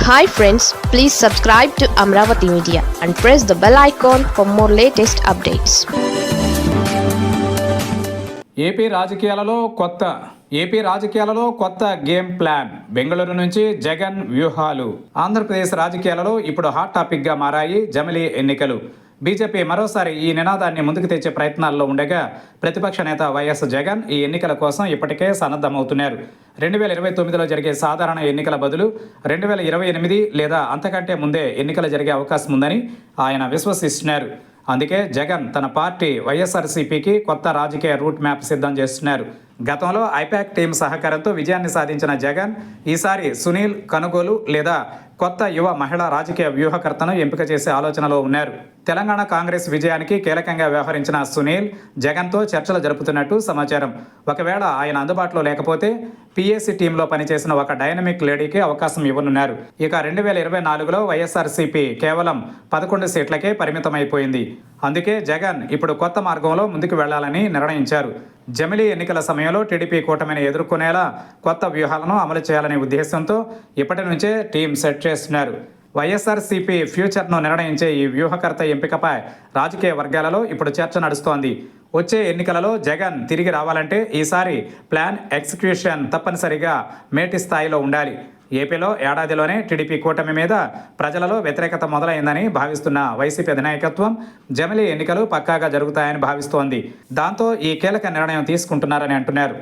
Hi friends, please subscribe to Amravati Media and press the bell icon for more latest updates. AP రాజకీయాలలో కొత్త game plan. Bengaluru నుంచి జగన్ వ్యూహాలు. ఆంధ్రప్రదేశ్ రాజకీయాలలో ఇప్పుడు hot టాపిక్గా మారాయి జమిలీ ఎన్నికలు. బీజేపీ మరోసారి ఈ నినాదాన్ని ముందుకు తెచ్చే ప్రయత్నాల్లో ఉండగా ప్రతిపక్ష నేత వైఎస్ జగన్ ఈ ఎన్నికల కోసం ఇప్పటికే సన్నద్ధమవుతున్నారు. 2029లో జరిగే సాధారణ ఎన్నికల బదులు 2028 లేదా అంతకంటే ముందే ఎన్నికలు జరిగే అవకాశం ఉందని ఆయన విశ్వసిస్తున్నారు. అందుకే జగన్ తన పార్టీ వైఎస్ఆర్సీపీకి కొత్త రాజకీయ రూట్ మ్యాప్ సిద్ధం చేస్తున్నారు. గతంలో ఐపాక్ టీం సహకారంతో విజయాన్ని సాధించిన జగన్ ఈసారి సునీల్ కనుగోలు లేదా కొత్త యువ మహిళా రాజకీయ వ్యూహకర్తను ఎంపిక చేసే ఆలోచనలో ఉన్నారు. తెలంగాణ కాంగ్రెస్ విజయానికి కీలకంగా వ్యవహరించిన సునీల్ జగన్తో చర్చలు జరుపుతున్నట్టు సమాచారం. ఒకవేళ ఆయన అందుబాటులో లేకపోతే పీఏసీ టీంలో పనిచేసిన ఒక డైనమిక్ లేడీకి అవకాశం ఇవ్వనున్నారు. ఇక 2024లో వైఎస్ఆర్సీపీ కేవలం 11 సీట్లకే పరిమితమైపోయింది. అందుకే జగన్ ఇప్పుడు కొత్త మార్గంలో ముందుకు వెళ్లాలని నిర్ణయించారు. జమిలీ ఎన్నికల సమయంలో టీడీపీ కూటమిని ఎదుర్కొనేలా కొత్త వ్యూహాలను అమలు చేయాలనే ఉద్దేశంతో ఇప్పటి నుంచే టీం సెట్ చేస్తున్నారు. వైఎస్ఆర్సీపీ ఫ్యూచర్ను నిర్ణయించే ఈ వ్యూహకర్త ఎంపికపై రాజకీయ వర్గాలలో ఇప్పుడు చర్చ నడుస్తోంది. వచ్చే ఎన్నికలలో జగన్ తిరిగి రావాలంటే ఈసారి ప్లాన్ ఎగ్జిక్యూషన్ తప్పనిసరిగా మేటి స్థాయిలో ఉండాలి. ఏపీలో ఏడాదిలోనే టీడీపీ కూటమి మీద ప్రజలలో వ్యతిరేకత మొదలైందని భావిస్తున్న వైసీపీ అధినాయకత్వం జమిలీ ఎన్నికలు పక్కాగా జరుగుతాయని భావిస్తోంది. దాంతో ఈ కీలక నిర్ణయం తీసుకుంటున్నారని అంటున్నారు.